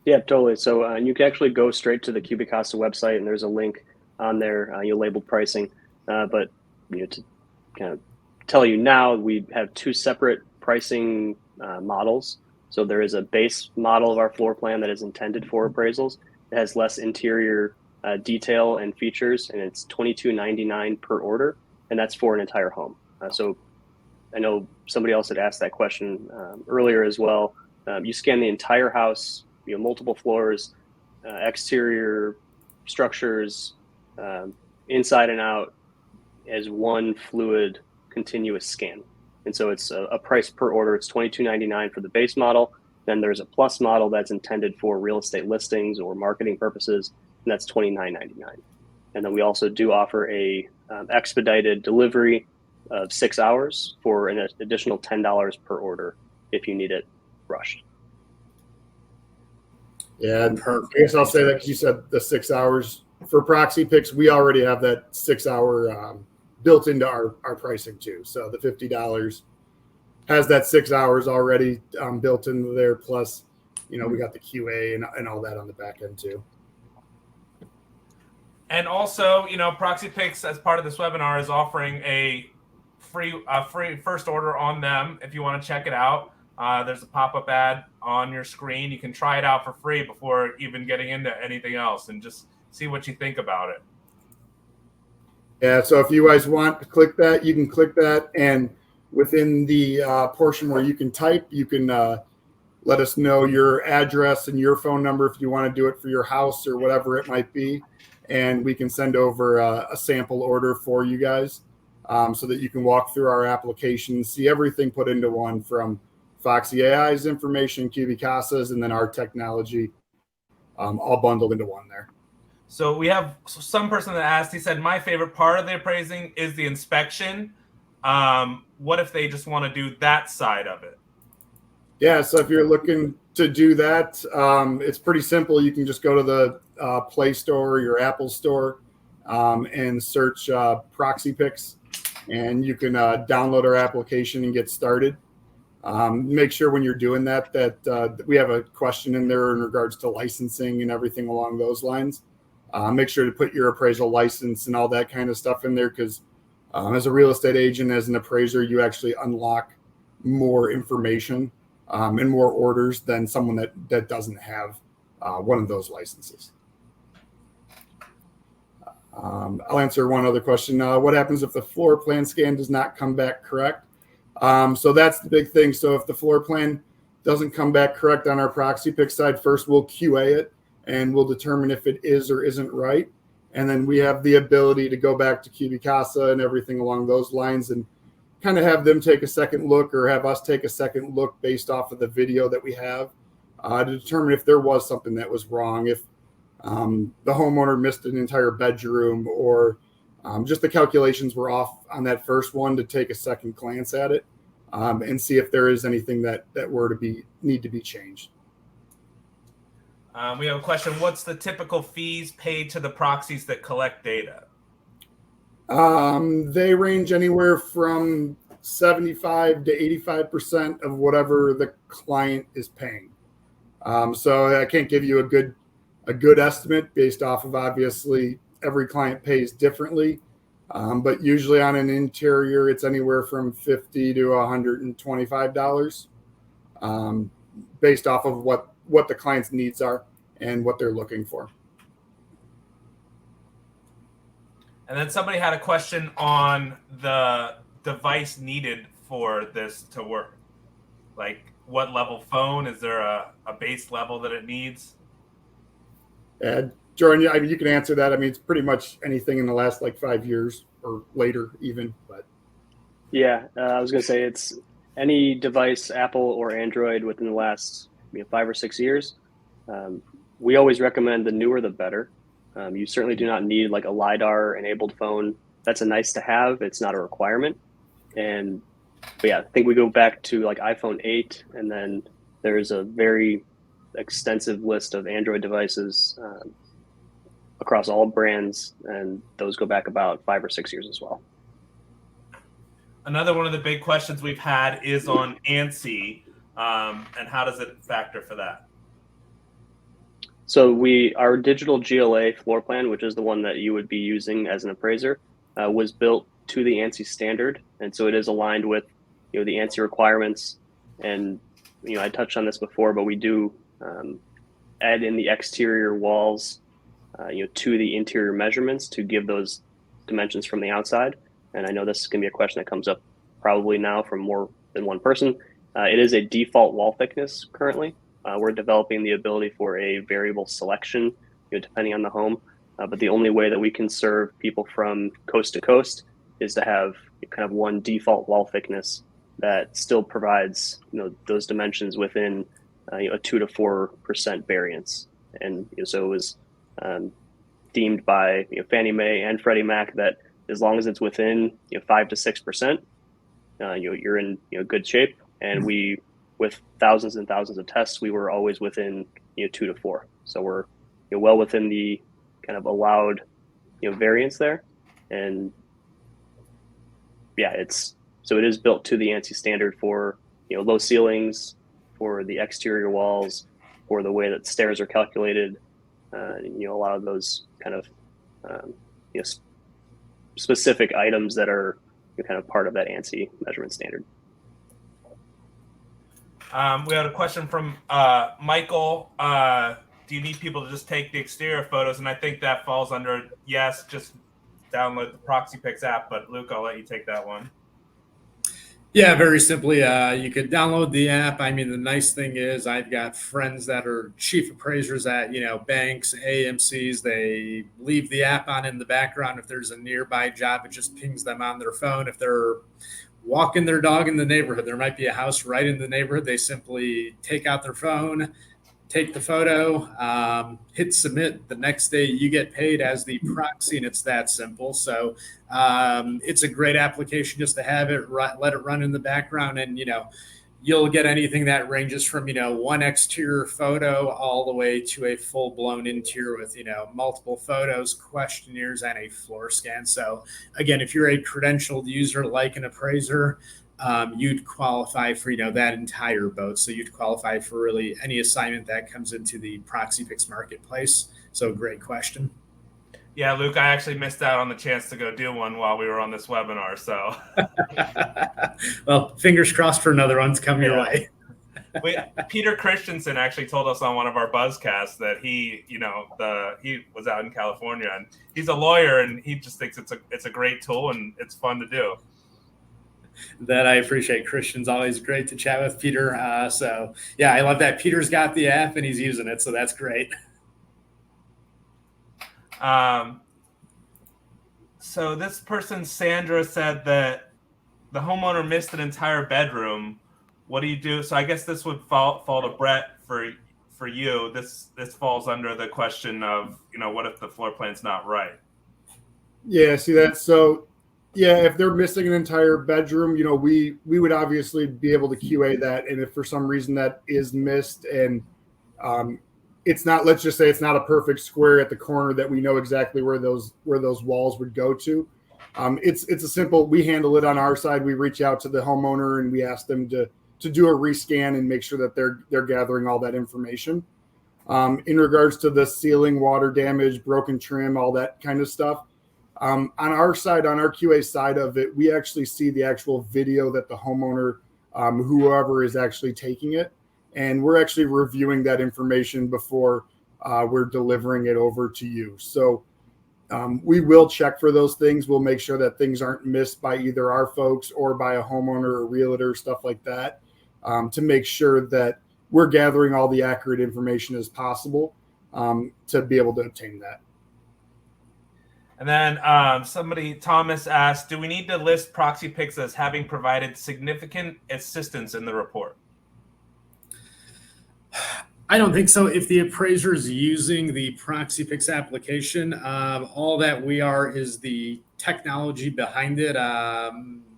Yeah, totally. So you can actually go straight to the CubiCasa website, and there's a link on there. You'll label pricing, but to kind of tell you now, we have two separate pricing models. So there is a base model of our floor plan that is intended for appraisals. It has less interior detail and features, and it's $22.99 per order, and that's for an entire home. So I know somebody else had asked that question earlier as well. You scan the entire house, multiple floors, exterior structures, inside and out, as one fluid continuous scan. And so it's a price per order. It's $22.99 for the base model. Then there's a plus model that's intended for real estate listings or marketing purposes, and that's $29.99. And then we also do offer a expedited delivery of 6 hours for an additional $10 per order if you need it rushed. Yeah, perfect. I guess I'll say that because you said the 6 hours. For ProxyPics, we already have that 6 hour built into our pricing too. So the $50 has that 6 hours already built into there. Plus, we got the QA and all that on the back end too. And also, ProxyPics, as part of this webinar, is offering a free first order on them. If you want to check it out, there's a pop-up ad on your screen. You can try it out for free before even getting into anything else, and just see what you think about it. Yeah, so if you guys want to click that, you can click that, and within the portion where you can type, you can let us know your address and your phone number if you want to do it for your house or whatever it might be, and we can send over a sample order for you guys, so that you can walk through our application, see everything put into one, from FoxyAI's information, CubiCasa's, and then our technology, all bundled into one there. So we have some person that asked, he said, my favorite part of the appraising is the inspection. What if they just want to do that side of it? Yeah, so if you're looking to do that, it's pretty simple. You can just go to the Play Store or your Apple Store, and search ProxyPics, and you can download our application and get started. Make sure when you're doing that we have a question in there in regards to licensing and everything along those lines. Make sure to put your appraisal license and all that kind of stuff in there, because as a real estate agent, as an appraiser, you actually unlock more information and more orders than someone that doesn't have one of those licenses. I'll answer one other question. What happens if the floor plan scan does not come back correct? So that's the big thing. So if the floor plan doesn't come back correct on our ProxyPics side, first we'll QA it and we'll determine if it is or isn't right. And then we have the ability to go back to CubiCasa and everything along those lines and kind of have them take a second look or have us take a second look based off of the video that we have to determine if there was something that was wrong, if the homeowner missed an entire bedroom or just the calculations were off on that first one, to take a second glance at it and see if there is anything that were to need to be changed. We have a question. What's the typical fees paid to the proxies that collect data? They range anywhere from 75 to 85% of whatever the client is paying. So I can't give you a good estimate based off of, obviously every client pays differently. But usually on an interior, it's anywhere from $50 to $125 based off of what the client's needs are and what they're looking for. And then somebody had a question on the device needed for this to work. Like, what level phone? Is there a base level that it needs? Jordan, I mean, you can answer that. I mean, it's pretty much anything in the last 5 years or later even. But yeah, I was going to say it's any device, Apple or Android, within the last 5 or 6 years. We always recommend the newer the better. You certainly do not need a LiDAR enabled phone. That's a nice to have. It's not a requirement. But yeah, I think we go back to iPhone 8, and then there's a very extensive list of Android devices across all brands, and those go back about 5 or 6 years as well. Another one of the big questions we've had is on ANSI, and how does it factor for that? So our digital GLA floor plan, which is the one that you would be using as an appraiser, was built to the ANSI standard, and so it is aligned with the ANSI requirements. And I touched on this before, but we do add in the exterior walls to the interior measurements to give those dimensions from the outside. And I know this is going to be a question that comes up probably now from more than one person. It is a default wall thickness currently. We're developing the ability for a variable selection, depending on the home. But the only way that we can serve people from coast to coast is to have kind of one default wall thickness that still provides those dimensions within a 2 to 4% variance. And so it was deemed by Fannie Mae and Freddie Mac that as long as it's within 5 to 6%, you're in good shape. And we, with thousands and thousands of tests, we were always within 2 to 4. So we're well within the kind of allowed variance there. And yeah, it is built to the ANSI standard for low ceilings, for the exterior walls, for the way that stairs are calculated. A lot of those kind of specific items that are kind of part of that ANSI measurement standard. We had a question from Michael. Do you need people to just take the exterior photos? And I think that falls under yes, just download the ProxyPics app. But Luke, I'll let you take that one. Yeah, very simply, you could download the app. I mean, the nice thing is I've got friends that are chief appraisers at, banks, AMCs. They leave the app on in the background. If there's a nearby job, it just pings them on their phone. If they're walking their dog in the neighborhood, there might be a house right in the neighborhood. They simply take out their phone, take the photo, hit submit. The next day you get paid as the proxy, and it's that simple. So it's a great application just to have it, let it run in the background, and you'll get anything that ranges from one exterior photo all the way to a full-blown interior with multiple photos, questionnaires, and a floor scan. So again, if you're a credentialed user like an appraiser, you'd qualify for that entire boat. So you'd qualify for really any assignment that comes into the ProxyPics marketplace. So great question. Yeah, Luke, I actually missed out on the chance to go do one while we were on this webinar. So, well, fingers crossed for another one's coming your way. Peter Christensen actually told us on one of our buzzcasts that he was out in California, and he's a lawyer, and he just thinks it's a great tool and it's fun to do. That I appreciate. Christian's always great to chat with, Peter. So yeah, I love that Peter's got the app and he's using it, so that's great. So this person, Sandra, said that the homeowner missed an entire bedroom. What do you do? So I guess this would fall to Brett for you. This falls under the question of, what if the floor plan's not right? Yeah, see that. So yeah, if they're missing an entire bedroom, we would obviously be able to QA that. And if for some reason that is missed and it's not, let's just say it's not a perfect square at the corner that we know exactly where those walls would go to. It's a simple, we handle it on our side. We reach out to the homeowner and we ask them to do a rescan and make sure that they're gathering all that information. In regards to the ceiling, water damage, broken trim, all that kind of stuff. On our side, on our QA side of it, we actually see the actual video that the homeowner, whoever is actually taking it, and we're actually reviewing that information before we're delivering it over to you. So we will check for those things. We'll make sure that things aren't missed by either our folks or by a homeowner or realtor, stuff like that, to make sure that we're gathering all the accurate information as possible to be able to obtain that. And then Thomas asked, do we need to list ProxyPics as having provided significant assistance in the report? I don't think so. If the appraiser is using the ProxyPics application, all that we are is the technology behind it.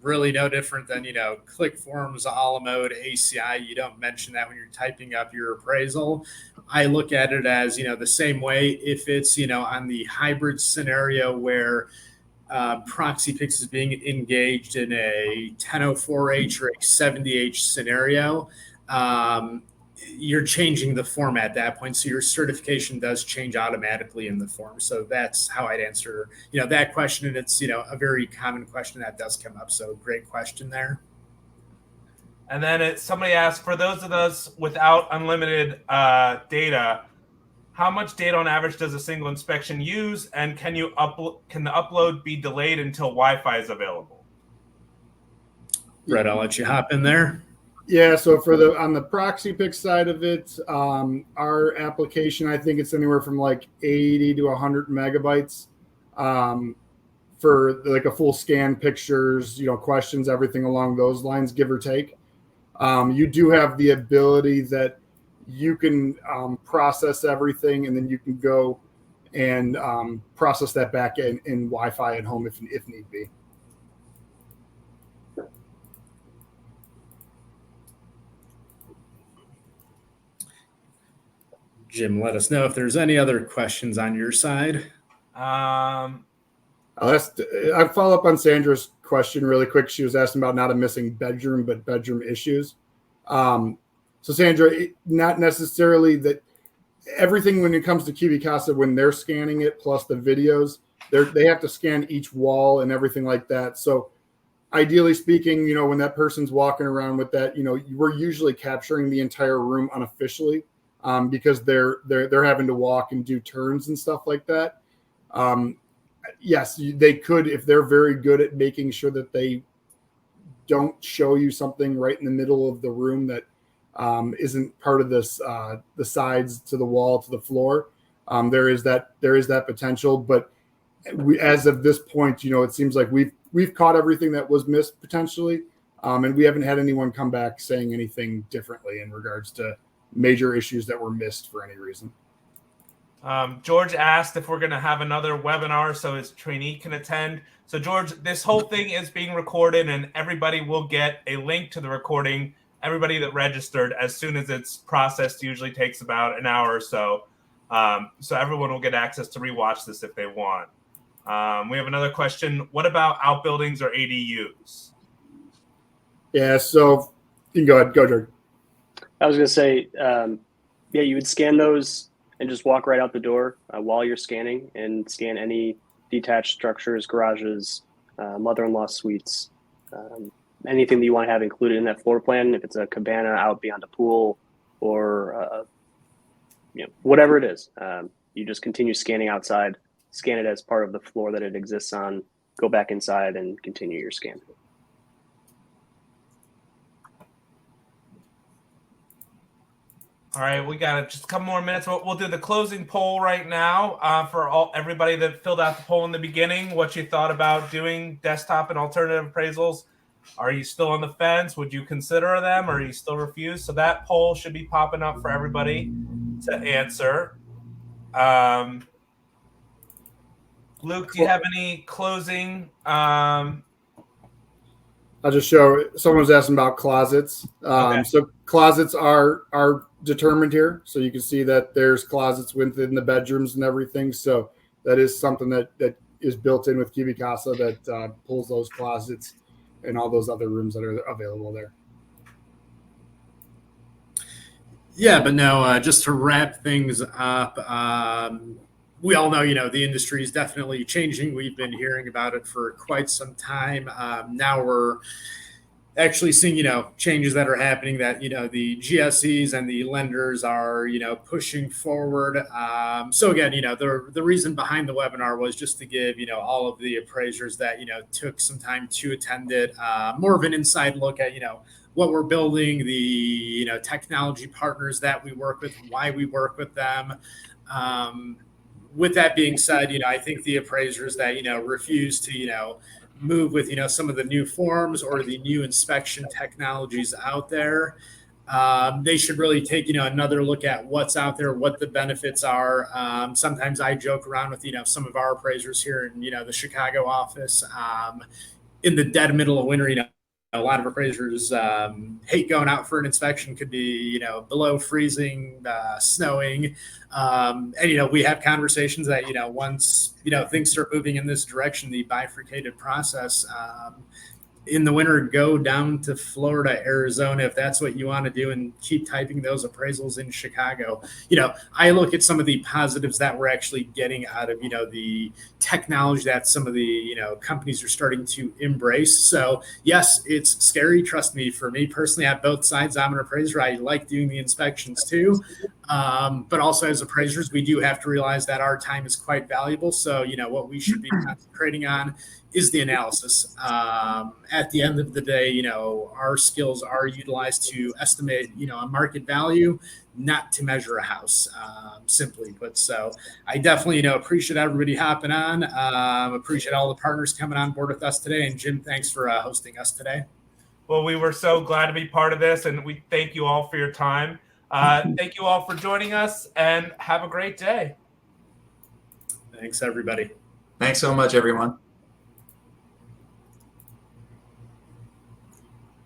Really no different than, ClickForms, a la mode, ACI. You don't mention that when you're typing up your appraisal. I look at it as, the same way if it's, on the hybrid scenario where ProxyPics is being engaged in a 1004H or a 70H scenario. You're changing the format at that point. So your certification does change automatically in the form. So that's how I'd answer, that question. And it's, a very common question that does come up. So great question there. And then somebody asked, for those of us without unlimited data, how much data on average does a single inspection use? And can the upload be delayed until Wi-Fi is available? Brett, I'll let you hop in there. Yeah, so on the ProxyPics side of it, our application, I think it's anywhere from like 80 to 100 megabytes for like a full scan, pictures, questions, everything along those lines, give or take. You do have the ability that you can process everything, and then you can go and process that back in Wi-Fi at home if need be. Jim, let us know if there's any other questions on your side. I'll follow up on Sandra's question really quick. She was asking about not a missing bedroom, but bedroom issues. So Sandra, not necessarily that everything when it comes to CubiCasa, when they're scanning it, plus the videos, they have to scan each wall and everything like that. So ideally speaking, when that person's walking around with that, we're usually capturing the entire room unofficially. Because they're having to walk and do turns and stuff like that. Yes, they could, if they're very good at making sure that they don't show you something right in the middle of the room that isn't part of this, the sides to the wall to the floor. There is that potential, but as of this point, it seems like we've caught everything that was missed potentially, and we haven't had anyone come back saying anything differently in regards to major issues that were missed for any reason. George asked if we're going to have another webinar so his trainee can attend. So George, this whole thing is being recorded and everybody will get a link to the recording. Everybody that registered, as soon as it's processed, usually takes about an hour or so. So everyone will get access to rewatch this if they want. We have another question. What about outbuildings or ADUs? Yeah, so you can go ahead. Go, George. I was going to say, you would scan those and just walk right out the door while you're scanning and scan any detached structures, garages, mother-in-law suites, anything that you want to have included in that floor plan, if it's a cabana out beyond a pool or whatever it is, you just continue scanning outside, scan it as part of the floor that it exists on, go back inside and continue your scan. All right, we got just a couple more minutes. We'll do the closing poll right now for everybody that filled out the poll in the beginning. What you thought about doing desktop and alternative appraisals? Are you still on the fence? Would you consider them, or you still refuse? So that poll should be popping up for everybody to answer. Luke, do you have any closing? I'll just show. Someone was asking about closets. Okay. So closets are determined here. So you can see that there's closets within the bedrooms and everything. So that is something that is built in with CubiCasa that pulls those closets and all those other rooms that are available there. Yeah, but no, just to wrap things up, we all know, the industry is definitely changing. We've been hearing about it for quite some time. Now we're actually seeing, changes that are happening that, the GSEs and the lenders are, pushing forward. So again, the reason behind the webinar was just to give, all of the appraisers that, took some time to attend it, more of an inside look at, what we're building, the, technology partners that we work with, why we work with them. With that being said, I think the appraisers that, refuse to, move with, some of the new forms or the new inspection technologies out there, they should really take, another look at what's out there, what the benefits are. Sometimes I joke around with, some of our appraisers here in, the Chicago office, in the dead middle of winter, a lot of appraisers hate going out for an inspection. Could be, below freezing, snowing. And, we have conversations that, once, things start moving in this direction, the bifurcated process, in the winter, go down to Florida, Arizona, if that's what you want to do, and keep typing those appraisals in Chicago. I look at some of the positives that we're actually getting out of, the technology that some of the, companies are starting to embrace. So yes, it's scary. Trust me, for me personally, at both sides, I'm an appraiser. I like doing the inspections too. But also as appraisers, we do have to realize that our time is quite valuable. So, what we should be concentrating on is the analysis. At the end of the day, our skills are utilized to estimate, a market value, not to measure a house, simply put. So I definitely, appreciate everybody hopping on. Appreciate all the partners coming on board with us today. And Jim, thanks for hosting us today. Well, we were so glad to be part of this, and we thank you all for your time. Thank you all for joining us, and have a great day. Thanks, everybody. Thanks so much, everyone.